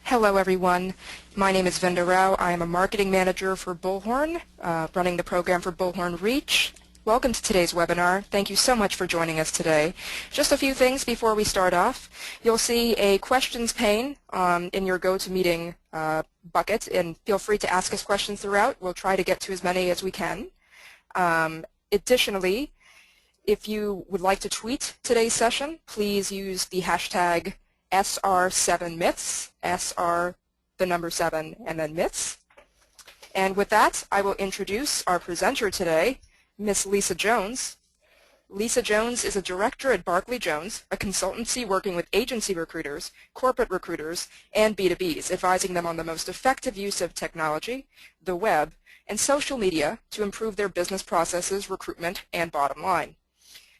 Hello everyone, my name is Vinda Rao. I am a marketing manager for Bullhorn, running the program for Bullhorn Reach. Welcome to today's webinar. Thank you so much for joining us today. Just a few things before we start off. You'll see a questions pane in your GoToMeeting bucket, and feel free to ask us questions throughout. We'll try to get to as many as we can. Additionally, if you would like to tweet today's session, please use the hashtag SR7Myths, SR the number 7 and then myths. And with that, I will introduce our presenter today, Miss Lisa Jones. Lisa Jones is a director at Barclay Jones, a consultancy working with agency recruiters, corporate recruiters, and B2Bs, advising them on the most effective use of technology, the web, and social media to improve their business processes, recruitment, and bottom line.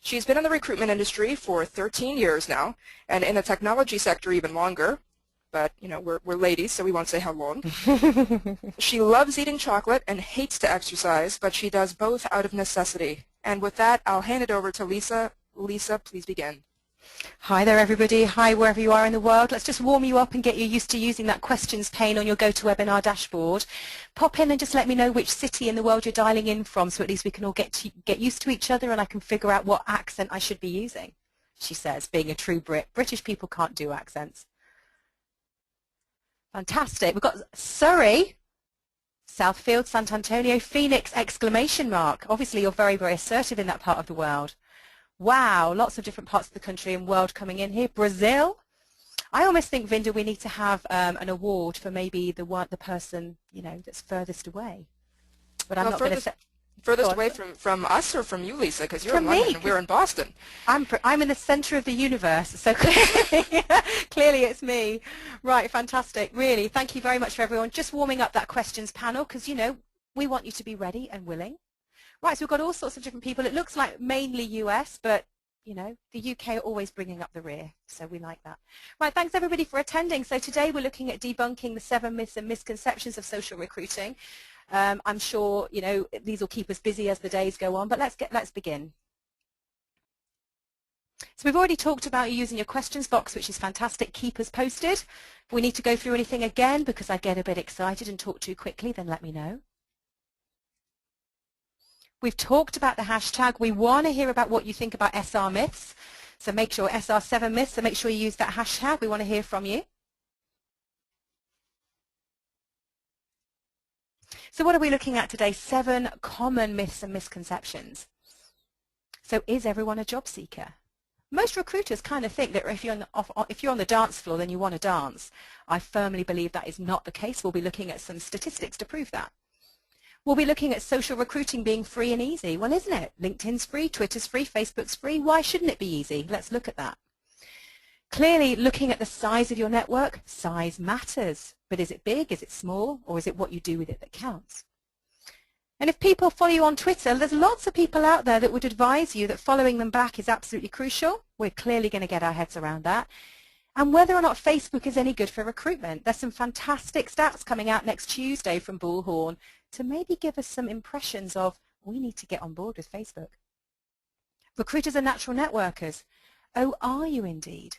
She's been in the recruitment industry for 13 years now, and in the technology sector even longer, but you know, we're ladies, so we won't say how long. She loves eating chocolate and hates to exercise, but she does both out of necessity. And with that, I'll hand it over to Lisa. Lisa, please begin. Hi there everybody, hi wherever you are in the world. Let's just warm you up and get you used to using that questions pane on your GoToWebinar dashboard. Pop in and just let me know which city in the world you're dialing in from, so at least we can all get used to each other and I can figure out what accent I should be using, she says, being a true Brit. British people can't do accents. Fantastic. We've got Surrey, Southfield, Sant Antonio, Phoenix, exclamation mark. Obviously you're very, very assertive in that part of the world. Wow, lots of different parts of the country and world coming in here. Brazil. I almost think, Vinda, we need to have an award for maybe the person, you know, that's furthest away. But I'm not going to say. Furthest away from us or from you, Lisa? Because you're in London and we're in Boston. I'm in the center of the universe, so clearly it's me. Right, fantastic. Really, thank you very much for everyone. Just warming up that questions panel because, you know, we want you to be ready and willing. Right, so we've got all sorts of different people. It looks like mainly US, but, you know, the UK are always bringing up the rear, so we like that. Right, thanks everybody for attending. So today we're looking at debunking the 7 myths and misconceptions of social recruiting. I'm sure, you know, these will keep us busy as the days go on, but let's begin. So we've already talked about using your questions box, which is fantastic. Keep us posted. If we need to go through anything again because I get a bit excited and talk too quickly, then let me know. We've talked about the hashtag. We want to hear about what you think about SR myths. So make sure SR7 myths, so make sure you use that hashtag. We want to hear from you. So what are we looking at today? 7 common myths and misconceptions. So is everyone a job seeker? Most recruiters kind of think that if you're on the dance floor, then you want to dance. I firmly believe that is not the case. We'll be looking at some statistics to prove that. We'll be looking at social recruiting being free and easy. Well, isn't it? LinkedIn's free, Twitter's free, Facebook's free. Why shouldn't it be easy? Let's look at that. Clearly, looking at the size of your network, size matters. But is it big, is it small, or is it what you do with it that counts? And if people follow you on Twitter, there's lots of people out there that would advise you that following them back is absolutely crucial. We're clearly going to get our heads around that. And whether or not Facebook is any good for recruitment. There's some fantastic stats coming out next Tuesday from Bullhorn to maybe give us some impressions of we need to get on board with Facebook. Recruiters are natural networkers. Oh, are you indeed?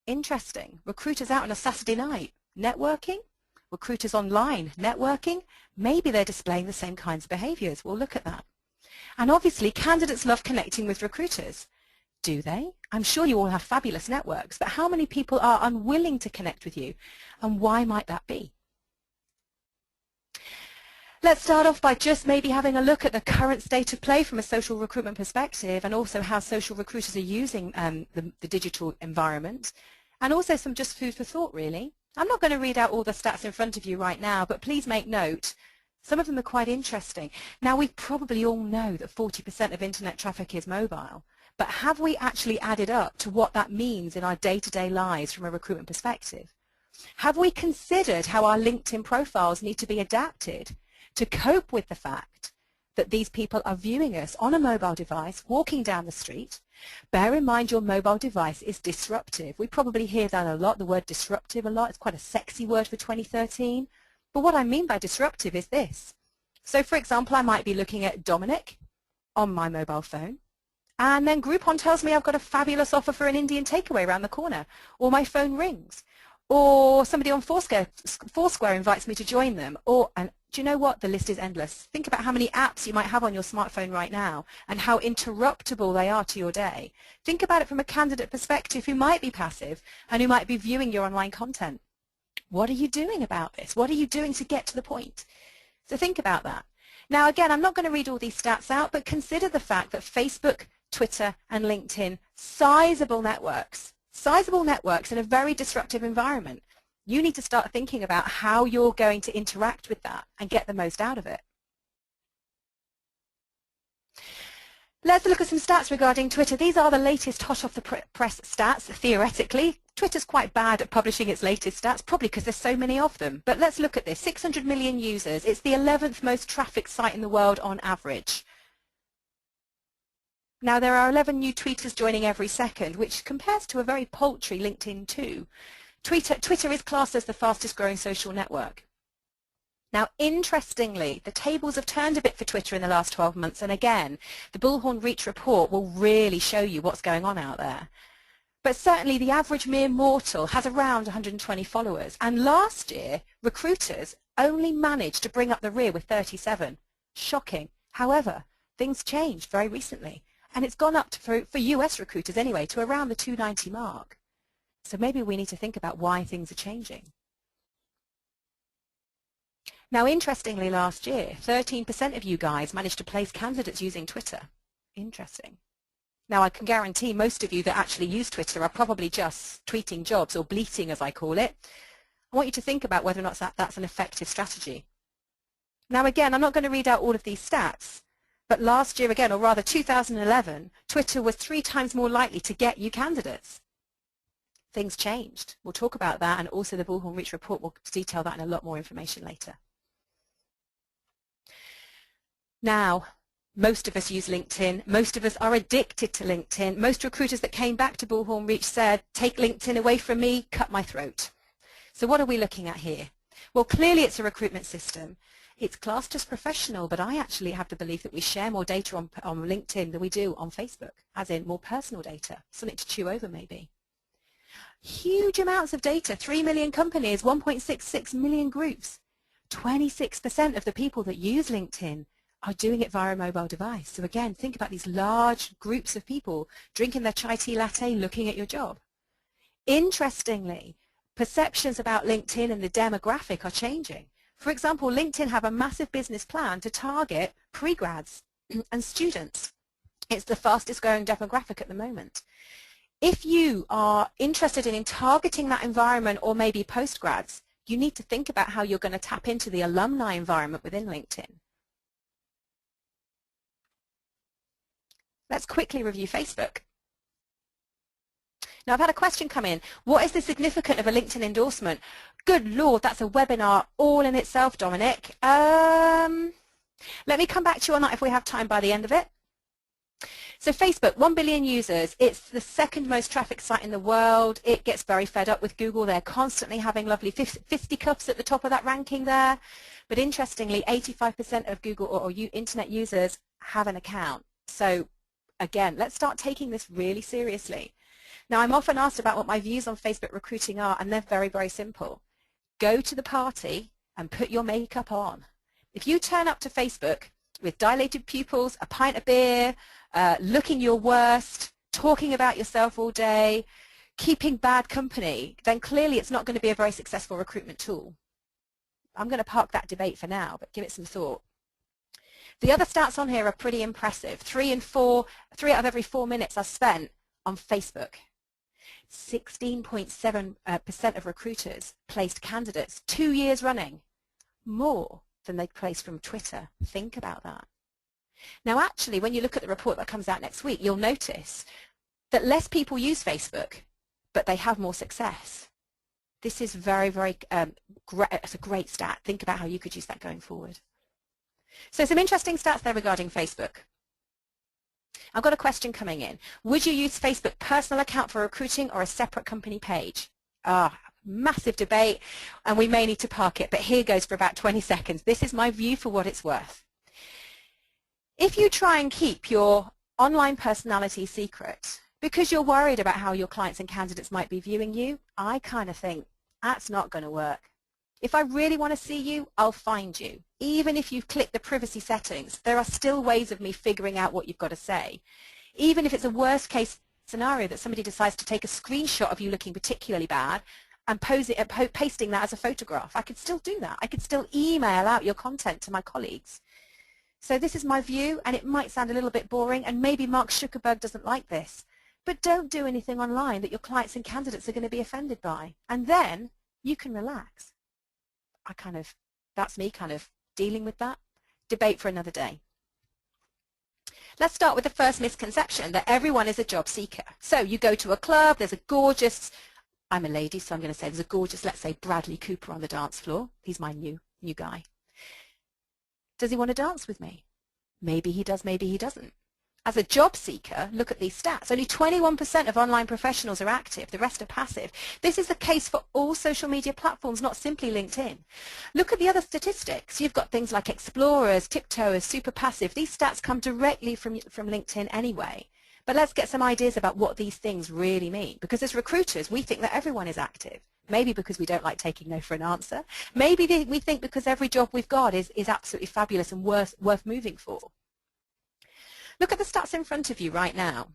Interesting. Recruiters out on a Saturday night. Networking? Recruiters online. Networking? Maybe they're displaying the same kinds of behaviors. We'll look at that. And obviously, candidates love connecting with recruiters. Do they? I'm sure you all have fabulous networks, but how many people are unwilling to connect with you? And why might that be? Let's start off by just maybe having a look at the current state of play from a social recruitment perspective and also how social recruiters are using the digital environment and also some just food for thought, really. I'm not going to read out all the stats in front of you right now, but please make note. Some of them are quite interesting. Now, we probably all know that 40% of internet traffic is mobile, but have we actually added up to what that means in our day-to-day lives from a recruitment perspective? Have we considered how our LinkedIn profiles need to be adapted to cope with the fact that these people are viewing us on a mobile device, walking down the street? Bear in mind your mobile device is disruptive. We probably hear that a lot, the word disruptive a lot. It's quite a sexy word for 2013. But what I mean by disruptive is this. So for example, I might be looking at Dominic on my mobile phone, and then Groupon tells me I've got a fabulous offer for an Indian takeaway around the corner, or my phone rings. Or somebody on Foursquare invites me to join them. And do you know what? The list is endless. Think about how many apps you might have on your smartphone right now and how interruptible they are to your day. Think about it from a candidate perspective who might be passive and who might be viewing your online content. What are you doing about this? What are you doing to get to the point? So think about that. Now, again, I'm not going to read all these stats out, but consider the fact that Facebook, Twitter, and LinkedIn, sizable networks in a very disruptive environment. You need to start thinking about how you're going to interact with that and get the most out of it. Let's look at some stats regarding Twitter. These are the latest hot off the press stats, theoretically. Twitter's quite bad at publishing its latest stats, probably because there's so many of them. But let's look at this. 600 million users. It's the 11th most trafficked site in the world on average. Now, there are 11 new tweeters joining every second, which compares to a very paltry LinkedIn too. Twitter is classed as the fastest growing social network. Now, interestingly, the tables have turned a bit for Twitter in the last 12 months, and again, the Bullhorn Reach report will really show you what's going on out there. But certainly the average mere mortal has around 120 followers, and last year, recruiters only managed to bring up the rear with 37. Shocking. However, things changed very recently. And it's gone up for US recruiters anyway to around the 290 mark. So maybe we need to think about why things are changing. Now, interestingly, last year, 13% of you guys managed to place candidates using Twitter. Interesting. Now, I can guarantee most of you that actually use Twitter are probably just tweeting jobs or bleating, as I call it. I want you to think about whether or not that's an effective strategy. Now, again, I'm not going to read out all of these stats. But last year again, or rather 2011, Twitter was 3 times more likely to get you candidates. Things changed. We'll talk about that, and also the Bullhorn Reach report will detail that in a lot more information later. Now, most of us use LinkedIn. Most of us are addicted to LinkedIn. Most recruiters that came back to Bullhorn Reach said, take LinkedIn away from me, cut my throat. So what are we looking at here? Well, clearly it's a recruitment system. It's classed as professional, but I actually have the belief that we share more data on LinkedIn than we do on Facebook, as in more personal data, something to chew over maybe. Huge amounts of data, 3 million companies, 1.66 million groups. 26% of the people that use LinkedIn are doing it via a mobile device. So again, think about these large groups of people drinking their chai tea latte, looking at your job. Interestingly, perceptions about LinkedIn and the demographic are changing. For example, LinkedIn have a massive business plan to target pre-grads and students. It's the fastest growing demographic at the moment. If you are interested in targeting that environment or maybe post-grads, you need to think about how you're going to tap into the alumni environment within LinkedIn. Let's quickly review Facebook. Now, I've had a question come in. What is the significance of a LinkedIn endorsement? Good Lord, that's a webinar all in itself, Dominic. Let me come back to you on that if we have time by the end of it. So Facebook, 1 billion users. It's the second most trafficked site in the world. It gets very fed up with Google. They're constantly having lovely fisticuffs at the top of that ranking there. But interestingly, 85% of Google or internet users have an account. So again, let's start taking this really seriously. Now, I'm often asked about what my views on Facebook recruiting are, and they're very, very simple. Go to the party and put your makeup on. If you turn up to Facebook with dilated pupils, a pint of beer, looking your worst, talking about yourself all day, keeping bad company, then clearly it's not going to be a very successful recruitment tool. I'm going to park that debate for now, but give it some thought. The other stats on here are pretty impressive. 3 out of every 4 minutes are spent on Facebook. 16.7% of recruiters placed candidates 2 years running, more than they placed from Twitter. Think about that. Now, actually, when you look at the report that comes out next week, you'll notice that less people use Facebook, but they have more success. This is very, very great. It's a great stat. Think about how you could use that going forward. So some interesting stats there regarding Facebook. I've got a question coming in. Would you use Facebook personal account for recruiting or a separate company page? Massive debate, and we may need to park it, but here goes for about 20 seconds. This is my view for what it's worth. If you try and keep your online personality secret because you're worried about how your clients and candidates might be viewing you, I kind of think That's not going to work. If I really want to see you, I'll find you. Even if you've clicked the privacy settings, there are still ways of me figuring out what you've got to say. Even if it's a worst case scenario that somebody decides to take a screenshot of you looking particularly bad and pasting that as a photograph, I could still do that. I could still email out your content to my colleagues. So this is my view, and it might sound a little bit boring, and maybe Mark Zuckerberg doesn't like this. But don't do anything online that your clients and candidates are going to be offended by. And then you can relax. That's me kind of dealing with that. Debate for another day. Let's start with the first misconception, that everyone is a job seeker. So you go to a club, there's a gorgeous, I'm a lady, so I'm going to say there's a gorgeous, let's say, Bradley Cooper on the dance floor. He's my new guy. Does he want to dance with me? Maybe he does, maybe he doesn't. As a job seeker, look at these stats. Only 21% of online professionals are active. The rest are passive. This is the case for all social media platforms, not simply LinkedIn. Look at the other statistics. You've got things like explorers, tiptoers, super passive. These stats come directly from LinkedIn anyway. But let's get some ideas about what these things really mean. Because as recruiters, we think that everyone is active. Maybe because we don't like taking no for an answer. Maybe we think because every job we've got is absolutely fabulous and worth moving for. Look at the stats in front of you right now.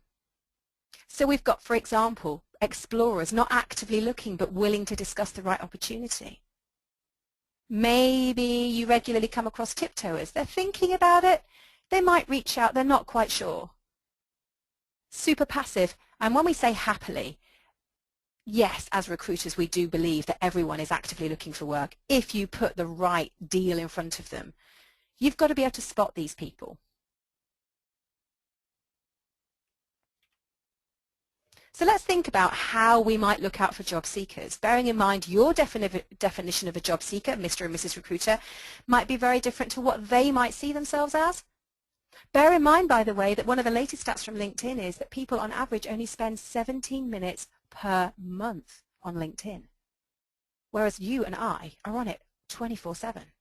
So we've got, for example, explorers not actively looking but willing to discuss the right opportunity. Maybe you regularly come across tiptoers. They're thinking about it. They might reach out. They're not quite sure. Super passive. And when we say happily, yes, as recruiters, we do believe that everyone is actively looking for work if you put the right deal in front of them. You've got to be able to spot these people. So let's think about how we might look out for job seekers. Bearing in mind your definition of a job seeker, Mr. and Mrs. Recruiter, might be very different to what they might see themselves as. Bear in mind, by the way, that one of the latest stats from LinkedIn is that people on average only spend 17 minutes per month on LinkedIn, whereas you and I are on it 24/7.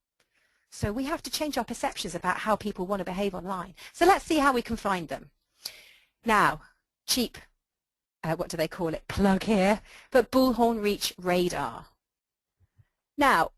So we have to change our perceptions about how people want to behave online. So let's see how we can find them. Now, cheap. What do they call it? Plug here, but Bullhorn Reach Radar. Now,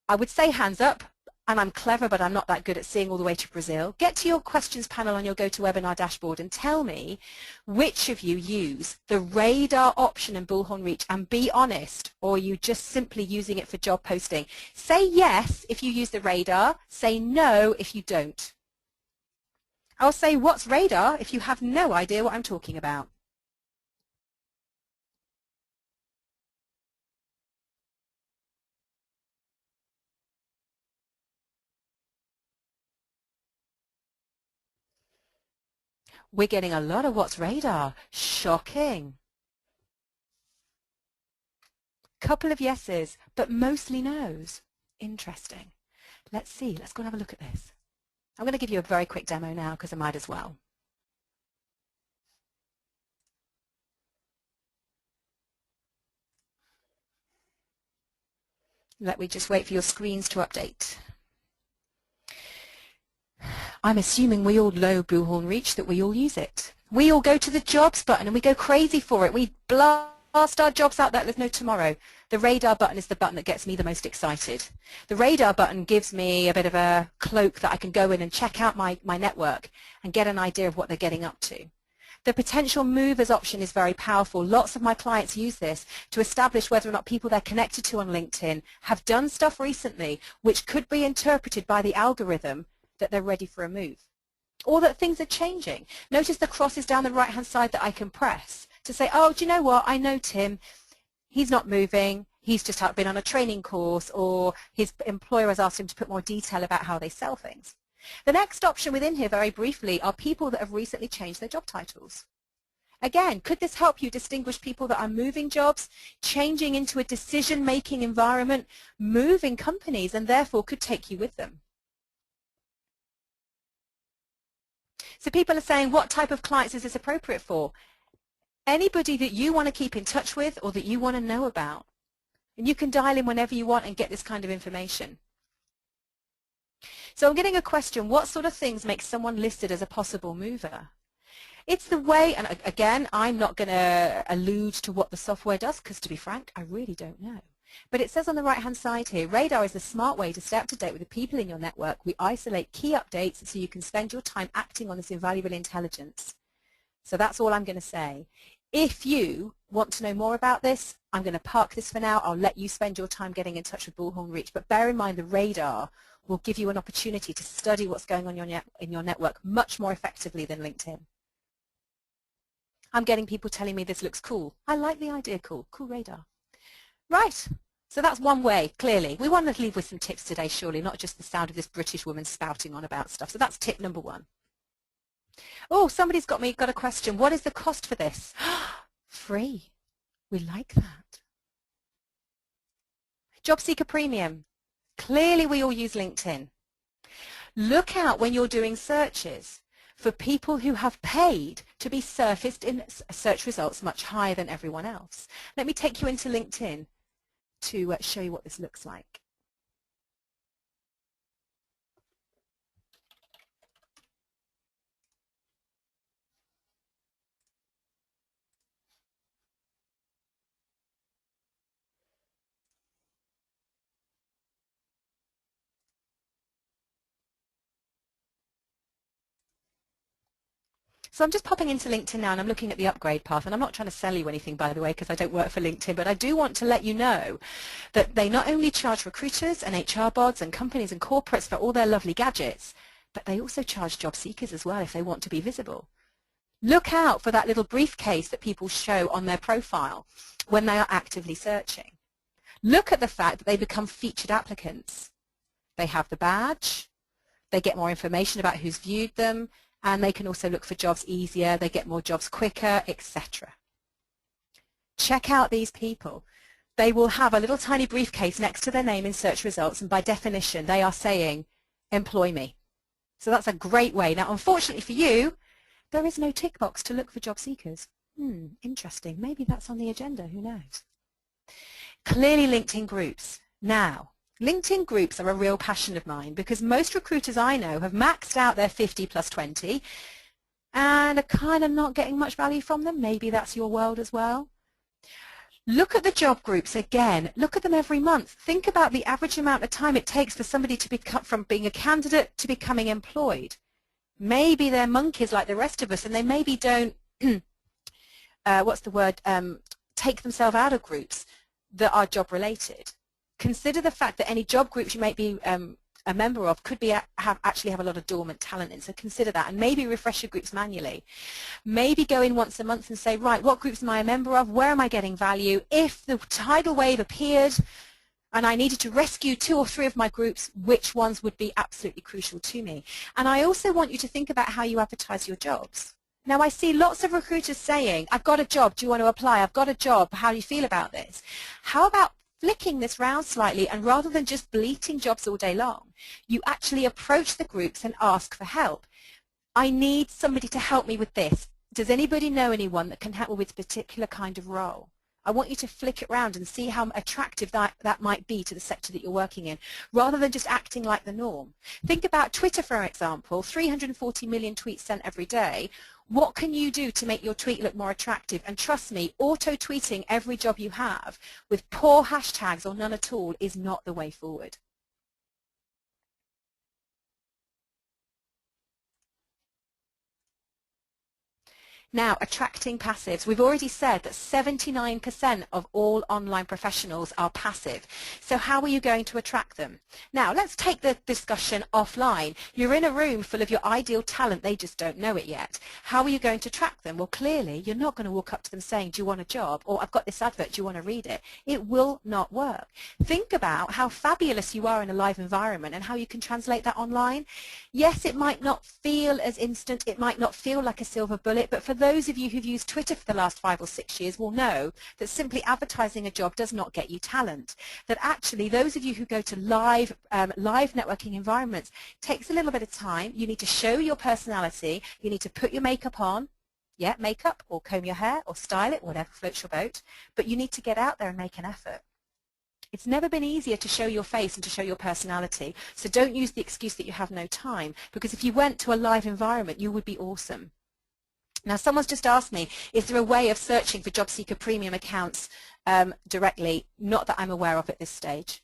I would say hands up, and I'm clever, but I'm not that good at seeing all the way to Brazil. Get to your questions panel on your GoToWebinar dashboard and tell me which of you use the radar option in Bullhorn Reach, and be honest, or are you just simply using it for job posting? Say yes if you use the radar, say no if you don't. I'll say what's radar if you have no idea what I'm talking about. We're getting a lot of what's radar. Shocking. Couple of yeses, but mostly no's. Interesting. Let's see. Let's go and have a look at this. I'm going to give you a very quick demo now because I might as well. Let me just wait for your screens to update. I'm assuming we all know Bullhorn Reach, that we all use it. We all go to the jobs button and we go crazy for it. We blast our jobs out there. There's no tomorrow. The radar button is the button that gets me the most excited. The radar button gives me a bit of a cloak that I can go in and check out my network and get an idea of what they're getting up to. The potential movers option is very powerful. Lots of my clients use this to establish whether or not people they're connected to on LinkedIn have done stuff recently which could be interpreted by the algorithm that they're ready for a move, or that things are changing. Notice the crosses down the right-hand side that I can press to say, oh, do you know what? I know Tim. He's not moving. He's just been on a training course, or his employer has asked him to put more detail about how they sell things. The next option within here, very briefly, are people that have recently changed their job titles. Again, could this help you distinguish people that are moving jobs, changing into a decision-making environment, moving companies, and therefore could take you with them? So people are saying, what type of clients is this appropriate for? Anybody that you want to keep in touch with or that you want to know about. And you can dial in whenever you want and get this kind of information. So I'm getting a question, what sort of things make someone listed as a possible mover? It's the way, and again, I'm not going to allude to what the software does, because to be frank, I really don't know. But it says on the right-hand side here, Radar is a smart way to stay up to date with the people in your network. We isolate key updates so you can spend your time acting on this invaluable intelligence. So that's all I'm going to say. If you want to know more about this, I'm going to park this for now. I'll let you spend your time getting in touch with Bullhorn Reach. But bear in mind the Radar will give you an opportunity to study what's going on in your network much more effectively than LinkedIn. I'm getting people telling me this looks cool. I like the idea, cool Radar. Right, so that's one way, clearly. We want to leave with some tips today, surely, not just the sound of this British woman spouting on about stuff. So that's tip number 1. Oh, somebody's got a question. What is the cost for this? Free. We like that. Job Seeker Premium. Clearly we all use LinkedIn. Look out when you're doing searches for people who have paid to be surfaced in search results much higher than everyone else. Let me take you into LinkedIn to show you what this looks like. So I'm just popping into LinkedIn now and I'm looking at the upgrade path, and I'm not trying to sell you anything, by the way, because I don't work for LinkedIn, but I do want to let you know that they not only charge recruiters and HR bods and companies and corporates for all their lovely gadgets, but they also charge job seekers as well if they want to be visible. Look out for that little briefcase that people show on their profile when they are actively searching. Look at the fact that they become featured applicants. They have the badge, they get more information about who's viewed them, and they can also look for jobs easier, they get more jobs quicker, etc. Check out these people. They will have a little tiny briefcase next to their name in search results, and by definition they are saying, employ me. So that's a great way. Now unfortunately for you, there is no tick box to look for job seekers. Interesting. Maybe that's on the agenda, who knows? Clearly LinkedIn groups. Now, LinkedIn groups are a real passion of mine because most recruiters I know have maxed out their 50 plus 20 and are kind of not getting much value from them. Maybe that's your world as well. Look at the job groups again. Look at them every month. Think about the average amount of time it takes for somebody to become from being a candidate to becoming employed. Maybe they're monkeys like the rest of us and they maybe don't, take themselves out of groups that are job related. Consider the fact that any job groups you might be a member of could be actually have a lot of dormant talent in, so consider that, and maybe refresh your groups manually. Maybe go in once a month and say, right, what groups am I a member of, where am I getting value? If the tidal wave appeared and I needed to rescue 2 or 3 of my groups, which ones would be absolutely crucial to me? And I also want you to think about how you advertise your jobs. Now I see lots of recruiters saying, I've got a job, do you want to apply? I've got a job, how do you feel about this? How about flicking this round slightly, and rather than just bleating jobs all day long, you actually approach the groups and ask for help. I need somebody to help me with this. Does anybody know anyone that can help me with a particular kind of role? I want you to flick it round and see how attractive that might be to the sector that you're working in, rather than just acting like the norm. Think about Twitter, for example, 340 million tweets sent every day. What can you do to make your tweet look more attractive? And trust me, auto-tweeting every job you have with poor hashtags or none at all is not the way forward. Now, attracting passives. We've already said that 79% of all online professionals are passive. So how are you going to attract them? Now, let's take the discussion offline. You're in a room full of your ideal talent. They just don't know it yet. How are you going to attract them? Well, clearly, you're not going to walk up to them saying, do you want a job? Or I've got this advert, do you want to read it? It will not work. Think about how fabulous you are in a live environment and how you can translate that online. Yes, it might not feel as instant. It might not feel like a silver bullet, but for those of you who've used Twitter for the last 5 or 6 years will know that simply advertising a job does not get you talent. That actually those of you who go to live networking environments takes a little bit of time. You need to show your personality. You need to put your makeup on. Yeah, makeup, or comb your hair, or style it, whatever floats your boat. But you need to get out there and make an effort. It's never been easier to show your face and to show your personality. So don't use the excuse that you have no time, because if you went to a live environment, you would be awesome. Now, someone's just asked me, is there a way of searching for job seeker premium accounts directly? Not that I'm aware of at this stage.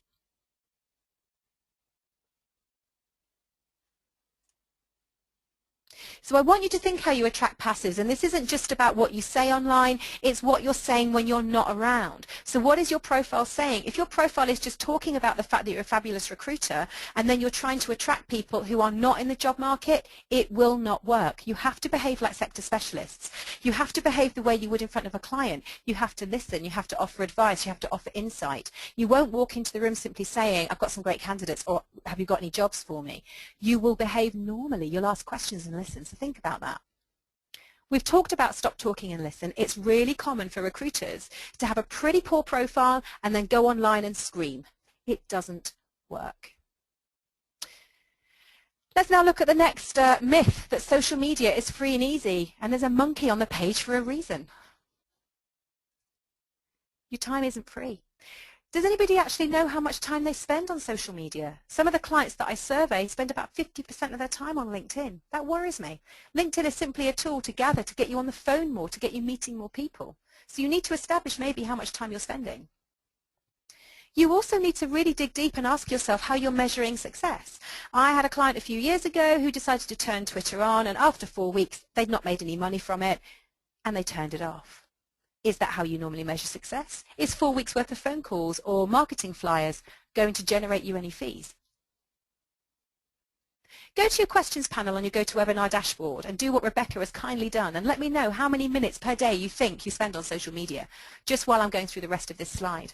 So I want you to think how you attract passives, and this isn't just about what you say online, it's what you're saying when you're not around. So what is your profile saying? If your profile is just talking about the fact that you're a fabulous recruiter, and then you're trying to attract people who are not in the job market, it will not work. You have to behave like sector specialists. You have to behave the way you would in front of a client. You have to listen, you have to offer advice, you have to offer insight. You won't walk into the room simply saying, I've got some great candidates, or have you got any jobs for me? You will behave normally. You'll ask questions and listen. So think about that. We've talked about stop talking and listen. It's really common for recruiters to have a pretty poor profile and then go online and scream. It doesn't work. Let's now look at the next myth, that social media is free and easy, and there's a monkey on the page for a reason. Your time isn't free. Does anybody actually know how much time they spend on social media? Some of the clients that I survey spend about 50% of their time on LinkedIn. That worries me. LinkedIn is simply a tool to gather, to get you on the phone more, to get you meeting more people. So you need to establish maybe how much time you're spending. You also need to really dig deep and ask yourself how you're measuring success. I had a client a few years ago who decided to turn Twitter on, and after 4 weeks, they'd not made any money from it, and they turned it off. Is that how you normally measure success? Is 4 weeks worth of phone calls or marketing flyers going to generate you any fees? Go to your questions panel on your GoToWebinar dashboard and do what Rebecca has kindly done, and let me know how many minutes per day you think you spend on social media, just while I'm going through the rest of this slide.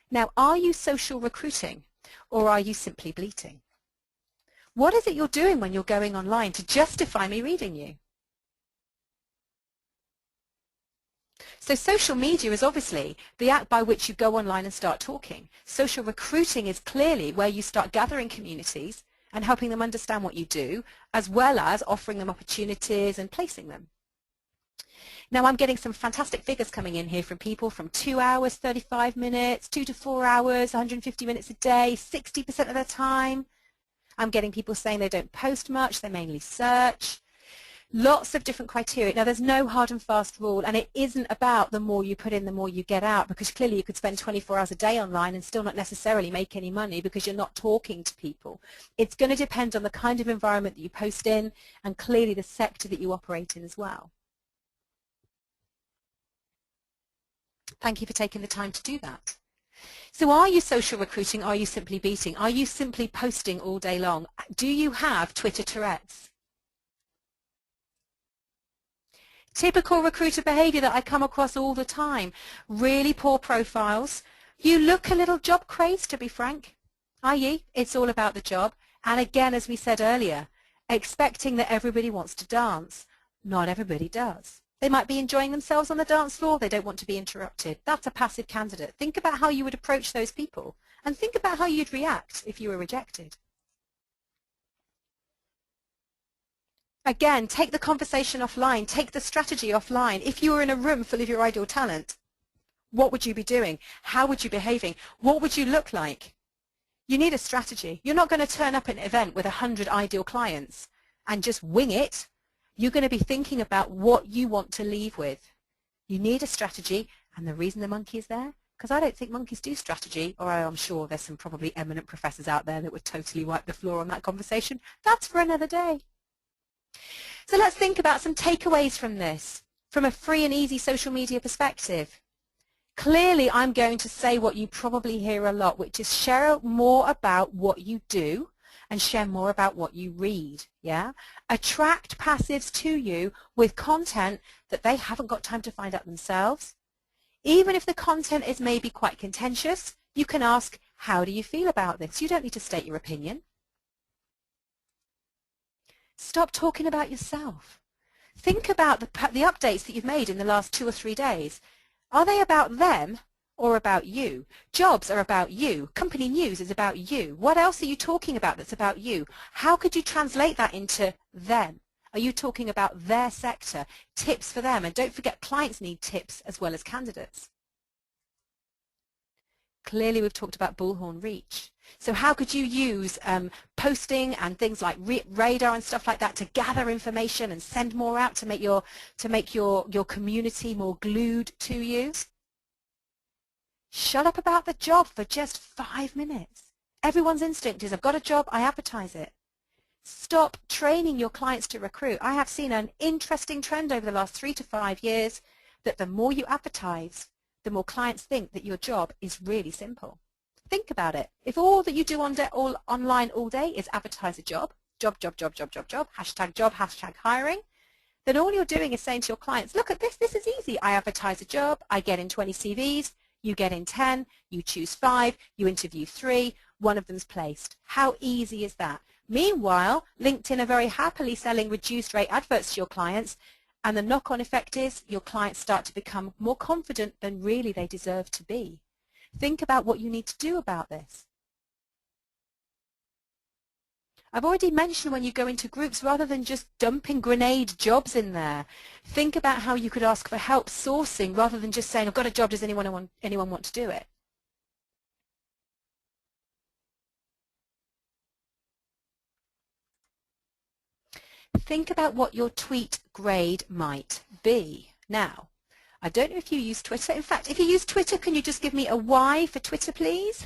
Now, are you social recruiting, or are you simply bleating? What is it you're doing when you're going online to justify me reading you? So social media is obviously the act by which you go online and start talking. Social recruiting is clearly where you start gathering communities and helping them understand what you do, as well as offering them opportunities and placing them. Now, I'm getting some fantastic figures coming in here from people from 2 hours, 35 minutes, 2 to 4 hours, 150 minutes a day, 60% of their time. I'm getting people saying they don't post much, they mainly search. Lots of different criteria. Now, there's no hard and fast rule, and it isn't about the more you put in, the more you get out, because clearly you could spend 24 hours a day online and still not necessarily make any money because you're not talking to people. It's going to depend on the kind of environment that you post in and clearly the sector that you operate in as well. Thank you for taking the time to do that. So are you social recruiting? Are you simply beating? Are you simply posting all day long? Do you have Twitter Tourette's? Typical recruiter behavior that I come across all the time. Really poor profiles. You look a little job crazed, to be frank. i.e., it's all about the job. And again, as we said earlier, expecting that everybody wants to dance. Not everybody does. They might be enjoying themselves on the dance floor. They don't want to be interrupted. That's a passive candidate. Think about how you would approach those people, and think about how you'd react if you were rejected. Again, take the conversation offline. Take the strategy offline. If you were in a room full of your ideal talent, what would you be doing? How would you be behaving? What would you look like? You need a strategy. You're not going to turn up at an event with 100 ideal clients and just wing it. You're going to be thinking about what you want to leave with. You need a strategy, and the reason the monkey is there, because I don't think monkeys do strategy, or I'm sure there's some probably eminent professors out there that would totally wipe the floor on that conversation. That's for another day. So let's think about some takeaways from this, from a free and easy social media perspective. Clearly, I'm going to say what you probably hear a lot, which is share more about what you do and share more about what you read. Yeah? Attract passives to you with content that they haven't got time to find out themselves. Even if the content is maybe quite contentious, you can ask, how do you feel about this? You don't need to state your opinion. Stop talking about yourself. Think about the updates that you've made in the last 2 or 3 days. Are they about them or about you? Jobs are about you. Company news is about you. What else are you talking about that's about you? How could you translate that into them? Are you talking about their sector? Tips for them. And don't forget, clients need tips as well as candidates. Clearly, we've talked about bullhorn reach. So how could you use posting and things like radar and stuff like that to gather information and send more out to make your community more glued to you? Shut up about the job for just 5 minutes. Everyone's instinct is, I've got a job, I advertise it. Stop training your clients to recruit. I have seen an interesting trend over the last 3 to 5 years that the more you advertise, the more clients think that your job is really simple. Think about it. If all that you do online all day is advertise a job, hashtag job, hashtag hiring, then all you're doing is saying to your clients, look at this, this is easy. I advertise a job, I get in 20 CVs, you get in 10, you choose 5, you interview 3, one of them's placed. How easy is that? Meanwhile, LinkedIn are very happily selling reduced rate adverts to your clients, and the knock-on effect is your clients start to become more confident than really they deserve to be. Think about what you need to do about this. I've already mentioned when you go into groups, rather than just dumping grenade jobs in there, think about how you could ask for help sourcing rather than just saying, I've got a job, does anyone want to do it? Think about what your tweet grade might be. Now, I don't know if you use Twitter. In fact, if you use Twitter, can you just give me a Y for Twitter, please?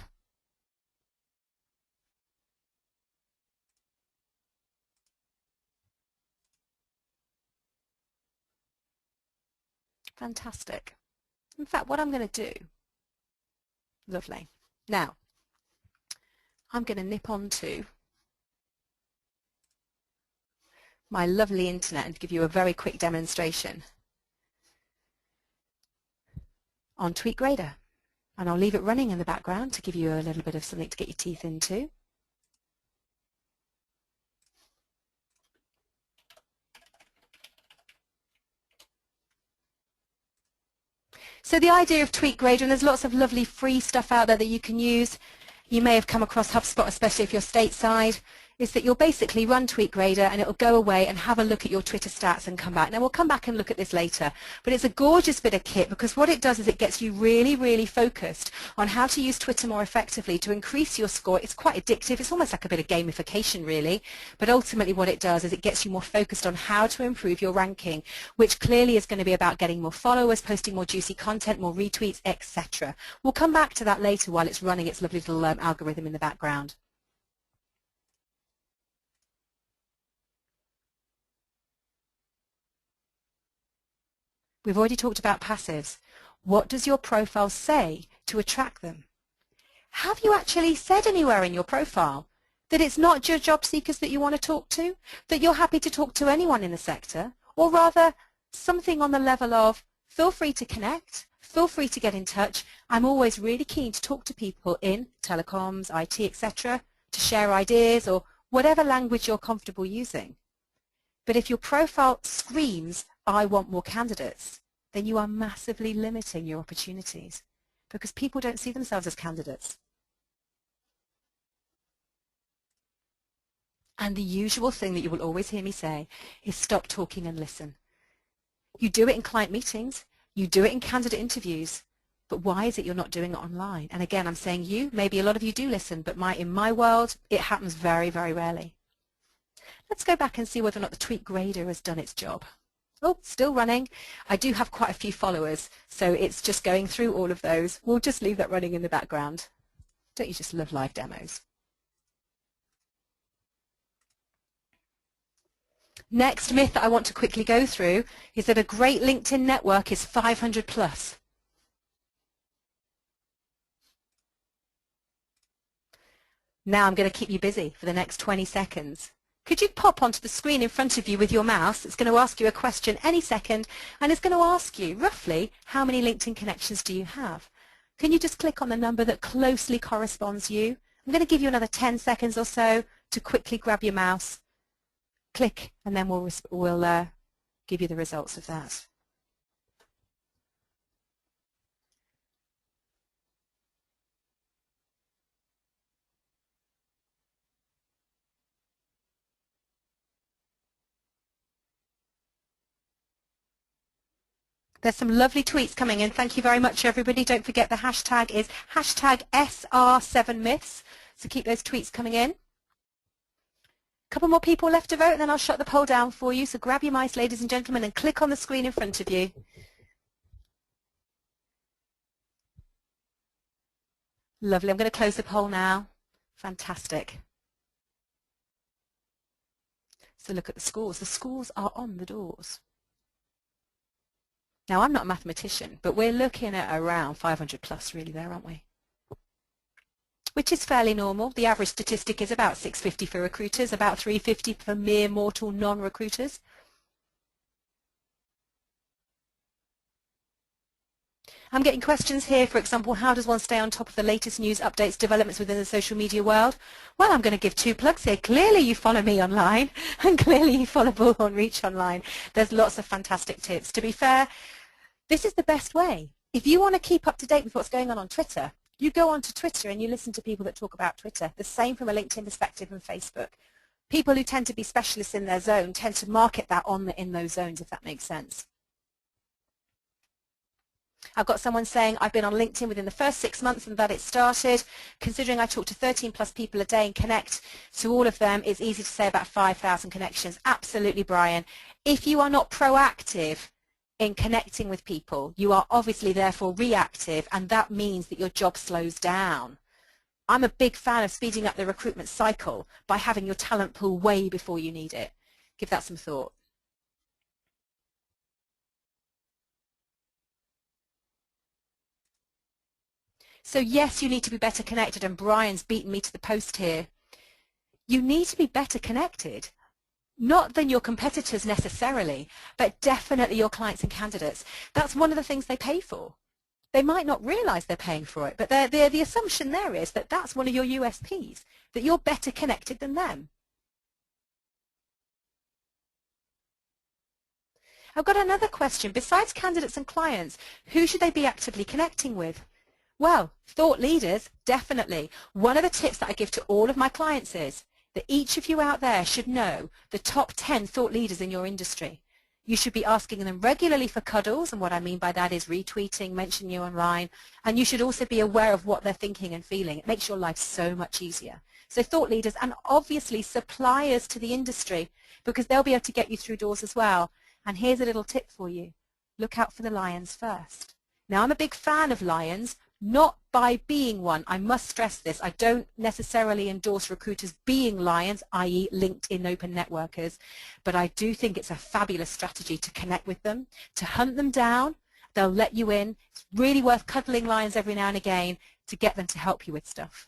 Fantastic. In fact, what I'm going to do, lovely. Now, I'm going to nip on to my lovely internet and give you a very quick demonstration on TweetGrader. And I'll leave it running in the background to give you a little bit of something to get your teeth into. So the idea of TweetGrader, and there's lots of lovely free stuff out there that you can use. You may have come across HubSpot, especially if you're stateside, is that you'll basically run TweetGrader and it'll go away and have a look at your Twitter stats and come back. Now we'll come back and look at this later, but it's a gorgeous bit of kit because what it does is it gets you really, really focused on how to use Twitter more effectively to increase your score. It's quite addictive. It's almost like a bit of gamification really, but ultimately what it does is it gets you more focused on how to improve your ranking, which clearly is going to be about getting more followers, posting more juicy content, more retweets, etc. We'll come back to that later while it's running its lovely little algorithm in the background. We've already talked about passives. What does your profile say to attract them? Have you actually said anywhere in your profile that it's not just job seekers that you want to talk to, that you're happy to talk to anyone in the sector, or rather something on the level of feel free to connect, feel free to get in touch. I'm always really keen to talk to people in telecoms, IT, etc., to share ideas or whatever language you're comfortable using. But if your profile screams, I want more candidates, then you are massively limiting your opportunities because people don't see themselves as candidates. And the usual thing that you will always hear me say is stop talking and listen. You do it in client meetings, you do it in candidate interviews, but why is it you're not doing it online? And again, I'm saying you, maybe a lot of you do listen, but in my world, it happens very, very rarely. Let's go back and see whether or not the TweetGrader has done its job. Oh, still running. I do have quite a few followers, so it's just going through all of those. We'll just leave that running in the background. Don't you just love live demos? Next myth that I want to quickly go through is that a great LinkedIn network is 500 plus. Now I'm going to keep you busy for the next 20 seconds. Could you pop onto the screen in front of you with your mouse? It's going to ask you a question any second, and it's going to ask you, roughly, how many LinkedIn connections do you have? Can you just click on the number that closely corresponds to you? I'm going to give you another 10 seconds or so to quickly grab your mouse, click, and then we'll give you the results of that. There's some lovely tweets coming in. Thank you very much, everybody. Don't forget the hashtag is hashtag SR7myths. So keep those tweets coming in. A couple more people left to vote, and then I'll shut the poll down for you. So grab your mice, ladies and gentlemen, and click on the screen in front of you. Lovely. I'm going to close the poll now. Fantastic. So look at the scores. The scores are on the doors. Now, I'm not a mathematician, but we're looking at around 500 plus really there, aren't we? Which is fairly normal. The average statistic is about 650 for recruiters, about 350 for mere mortal non-recruiters. I'm getting questions here, for example, how does one stay on top of the latest news, updates, developments within the social media world? Well, I'm going to give 2 plugs here. Clearly you follow me online, and clearly you follow Bullhorn Reach online. There's lots of fantastic tips. To be fair, this is the best way. If you want to keep up to date with what's going on Twitter, you go onto Twitter and you listen to people that talk about Twitter. The same from a LinkedIn perspective and Facebook. People who tend to be specialists in their zone tend to market that in those zones, if that makes sense. I've got someone saying, I've been on LinkedIn within the first 6 months and that it started. Considering I talk to 13 plus people a day and connect to all of them, it's easy to say about 5,000 connections. Absolutely, Brian. If you are not proactive in connecting with people, you are obviously therefore reactive, and that means that your job slows down. I'm a big fan of speeding up the recruitment cycle by having your talent pool way before you need it. Give that some thought. So yes, you need to be better connected, and Brian's beaten me to the post here. You need to be better connected. Not than your competitors necessarily, but definitely your clients and candidates. That's one of the things they pay for. They might not realize they're paying for it, but the assumption there is that that's one of your USPs, that you're better connected than them. I've got another question. Besides candidates and clients, who should they be actively connecting with? Well, thought leaders, definitely. One of the tips that I give to all of my clients is that each of you out there should know the top 10 thought leaders in your industry. You should be asking them regularly for cuddles, and what I mean by that is retweeting, mentioning you online, and you should also be aware of what they're thinking and feeling. It makes your life so much easier. So thought leaders, and obviously suppliers to the industry, because they'll be able to get you through doors as well. And here's a little tip for you. Look out for the lions first. Now, I'm a big fan of lions, not by being one. I must stress this. I don't necessarily endorse recruiters being lions, i.e. LinkedIn open networkers, but I do think it's a fabulous strategy to connect with them, to hunt them down. They'll let you in. It's really worth cuddling lions every now and again to get them to help you with stuff.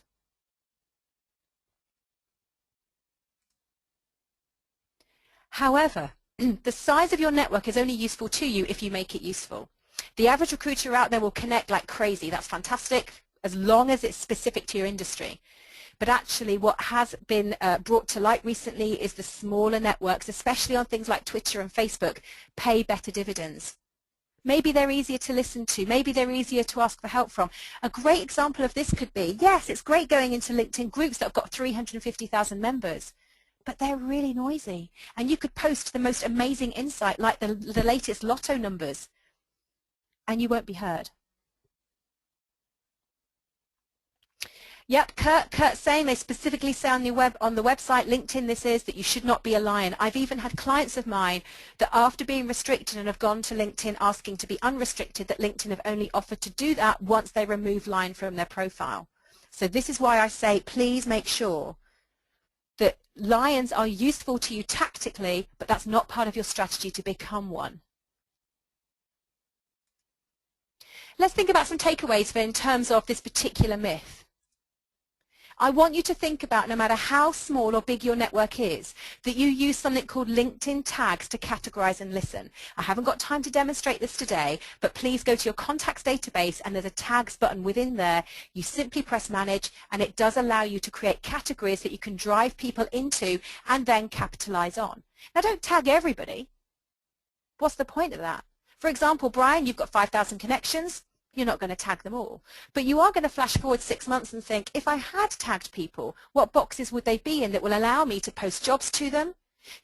However, the size of your network is only useful to you if you make it useful. The average recruiter out there will connect like crazy. That's fantastic as long as it's specific to your industry. But actually what has been brought to light recently is the smaller networks, especially on things like Twitter and Facebook, pay better dividends. Maybe they're easier to listen to. Maybe they're easier to ask for help from. A great example of this could be, yes, it's great going into LinkedIn groups that have got 350,000 members, but they're really noisy. And you could post the most amazing insight like the latest lotto numbers, and you won't be heard. Yep, Kurt's saying they specifically say on the website, LinkedIn this is, that you should not be a lion. I've even had clients of mine that after being restricted and have gone to LinkedIn asking to be unrestricted, that LinkedIn have only offered to do that once they remove lion from their profile. So this is why I say please make sure that lions are useful to you tactically, but that's not part of your strategy to become one. Let's think about some takeaways in terms of this particular myth. I want you to think about, no matter how small or big your network is, that you use something called LinkedIn tags to categorize and listen. I haven't got time to demonstrate this today, but please go to your contacts database and there's a tags button within there. You simply press manage and it does allow you to create categories that you can drive people into and then capitalize on. Now don't tag everybody. What's the point of that? For example, Brian, you've got 5,000 connections. You're not going to tag them all. But you are going to flash forward 6 months and think, if I had tagged people, what boxes would they be in that will allow me to post jobs to them,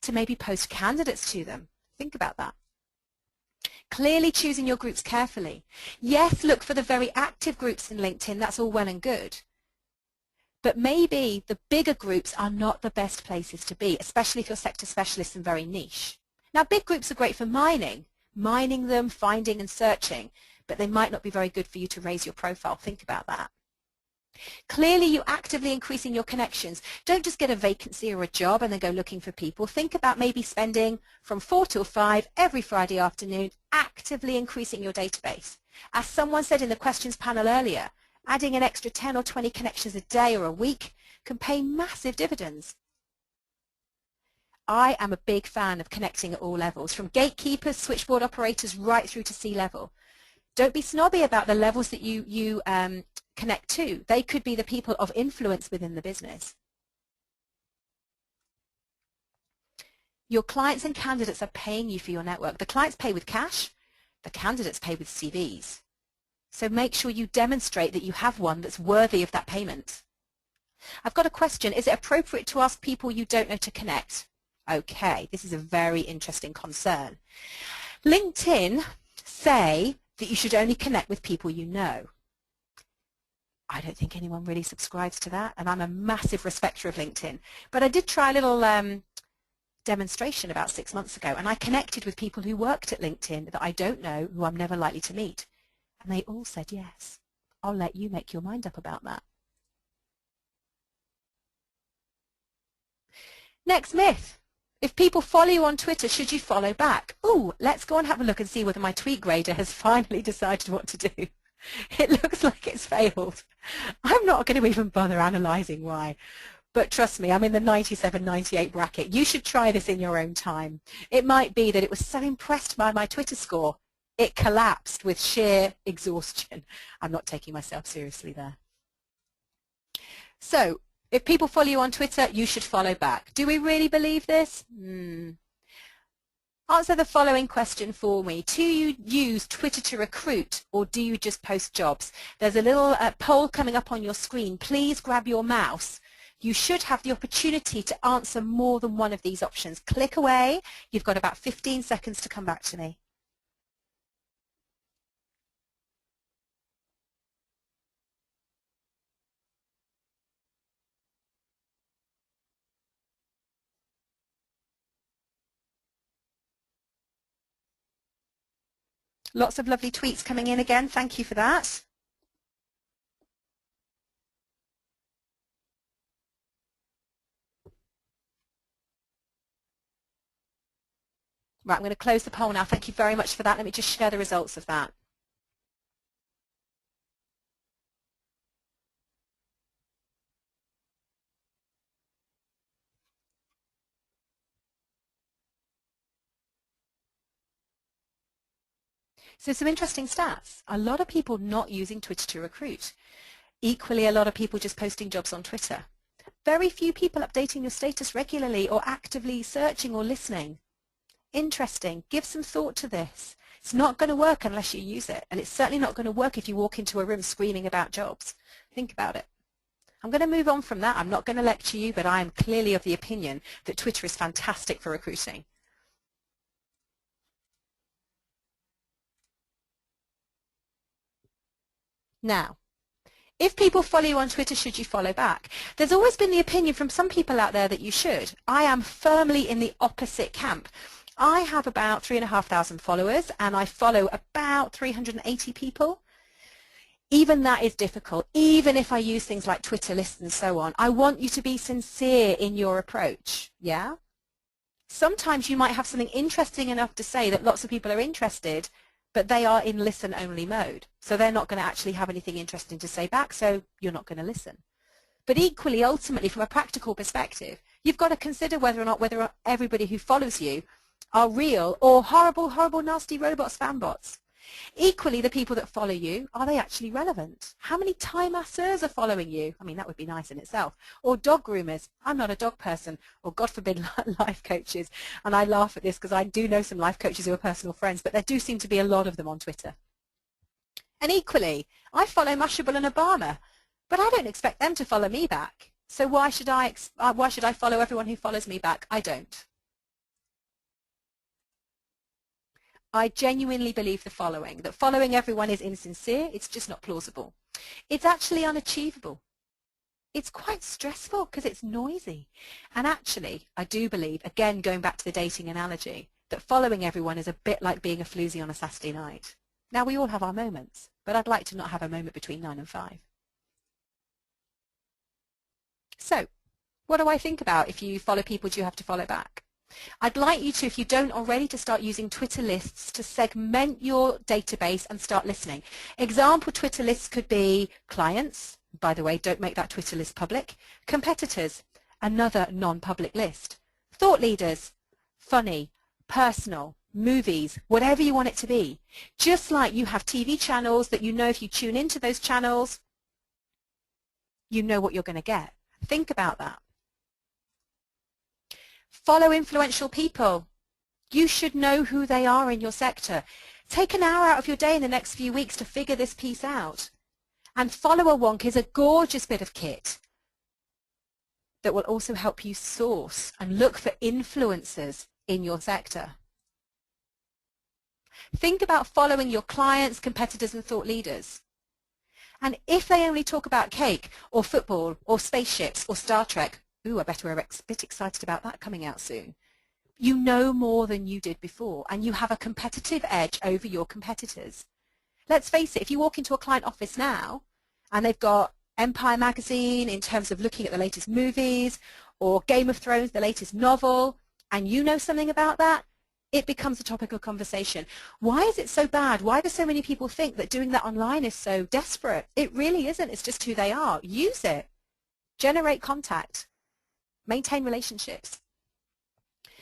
to maybe post candidates to them? Think about that. Clearly choosing your groups carefully. Yes, look for the very active groups in LinkedIn, that's all well and good. But maybe the bigger groups are not the best places to be, especially if you're sector specialist and very niche. Now, big groups are great for mining them, finding and searching, but they might not be very good for you to raise your profile. Think about that. Clearly, you're actively increasing your connections. Don't just get a vacancy or a job and then go looking for people. Think about maybe spending from 4 till 5 every Friday afternoon actively increasing your database. As someone said in the questions panel earlier, adding an extra 10 or 20 connections a day or a week can pay massive dividends. I am a big fan of connecting at all levels, from gatekeepers, switchboard operators, right through to C-level. Don't be snobby about the levels that you connect to. They could be the people of influence within the business. Your clients and candidates are paying you for your network. The clients pay with cash, the candidates pay with CVs. So make sure you demonstrate that you have one that's worthy of that payment. I've got a question. Is it appropriate to ask people you don't know to connect? Okay, this is a very interesting concern. LinkedIn say that you should only connect with people you know. I don't think anyone really subscribes to that, and I'm a massive respecter of LinkedIn. But I did try a little demonstration about 6 months ago, and I connected with people who worked at LinkedIn that I don't know, who I'm never likely to meet. And they all said yes. I'll let you make your mind up about that. Next myth. If people follow you on Twitter, should you follow back? Ooh, let's go and have a look and see whether my tweet grader has finally decided what to do. It looks like it's failed. I'm not going to even bother analysing why. But trust me, I'm in the 97, 98 bracket. You should try this in your own time. It might be that it was so impressed by my Twitter score, it collapsed with sheer exhaustion. I'm not taking myself seriously there. So, if people follow you on Twitter, you should follow back. Do we really believe this? Answer the following question for me. Do you use Twitter to recruit, or do you just post jobs? There's a little poll coming up on your screen. Please grab your mouse. You should have the opportunity to answer more than one of these options. Click away. You've got about 15 seconds to come back to me. Lots of lovely tweets coming in again. Thank you for that. Right, I'm going to close the poll now. Thank you very much for that. Let me just share the results of that. So some interesting stats. A lot of people not using Twitter to recruit. Equally, a lot of people just posting jobs on Twitter. Very few people updating your status regularly or actively searching or listening. Interesting. Give some thought to this. It's not going to work unless you use it, and it's certainly not going to work if you walk into a room screaming about jobs. Think about it. I'm going to move on from that. I'm not going to lecture you, but I am clearly of the opinion that Twitter is fantastic for recruiting. Now, if people follow you on Twitter, should you follow back? There's always been the opinion from some people out there that you should. I am firmly in the opposite camp. I have about 3,500 followers, and I follow about 380 people. Even that is difficult, even if I use things like Twitter lists and so on. I want you to be sincere in your approach, yeah? Sometimes you might have something interesting enough to say that lots of people are interested, but they are in listen-only mode. So they're not going to actually have anything interesting to say back, so you're not going to listen. But equally, ultimately, from a practical perspective, you've got to consider whether or not everybody who follows you are real or horrible, horrible, nasty robots, fan bots. Equally, the people that follow you, are they actually relevant? How many Thai masseurs are following you? I mean, that would be nice in itself. Or dog groomers. I'm not a dog person. Or, God forbid, life coaches. And I laugh at this because I do know some life coaches who are personal friends, but there do seem to be a lot of them on Twitter. And equally, I follow Mashable and Obama, but I don't expect them to follow me back. So why should I follow everyone who follows me back? I don't. I genuinely believe the following, that following everyone is insincere, it's just not plausible. It's actually unachievable. It's quite stressful because it's noisy. And actually, I do believe, again going back to the dating analogy, that following everyone is a bit like being a floozy on a Saturday night. Now, we all have our moments, but I'd like to not have a moment between 9 and 5. So, what do I think about if you follow people, do you have to follow back? I'd like you to, if you don't already, to start using Twitter lists to segment your database and start listening. Example Twitter lists could be clients. By the way, don't make that Twitter list public. Competitors, another non-public list. Thought leaders, funny, personal, movies, whatever you want it to be. Just like you have TV channels that you know if you tune into those channels, you know what you're going to get. Think about that. Follow influential people. You should know who they are in your sector. Take an hour out of your day in the next few weeks to figure this piece out. And Follower Wonk is a gorgeous bit of kit that will also help you source and look for influencers in your sector. Think about following your clients, competitors, and thought leaders. And if they only talk about cake or football or spaceships or Star Trek, ooh, I bet we're a bit excited about that coming out soon. You know more than you did before, and you have a competitive edge over your competitors. Let's face it, if you walk into a client office now, and they've got Empire magazine in terms of looking at the latest movies, or Game of Thrones, the latest novel, and you know something about that, it becomes a topic of conversation. Why is it so bad? Why do so many people think that doing that online is so desperate? It really isn't. It's just who they are. Use it. Generate contact. Maintain relationships.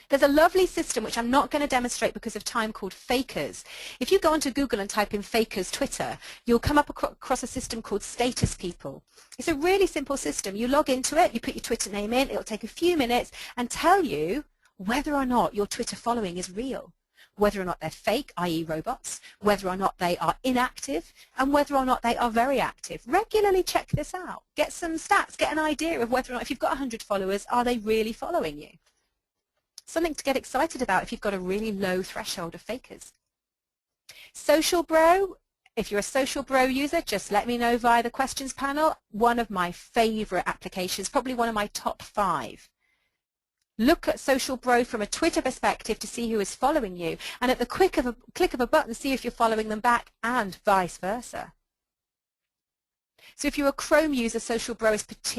There's a lovely system which I'm not going to demonstrate because of time called Fakers. If you go onto Google and type in Fakers Twitter, you'll come up across a system called Status People. It's a really simple system. You log into it, you put your Twitter name in, it'll take a few minutes and tell you whether or not your Twitter following is real, whether or not they're fake, i.e. robots, whether or not they are inactive, and whether or not they are very active. Regularly check this out. Get some stats, get an idea of whether or not, if you've got 100 followers, are they really following you? Something to get excited about if you've got a really low threshold of fakers. Social Bro, if you're a Social Bro user, just let me know via the questions panel. One of my favorite applications, probably one of my top 5. Look at Social Bro from a Twitter perspective to see who is following you, and at the click of a button, see if you're following them back, and vice versa. So if you're a Chrome user, Social Bro is particularly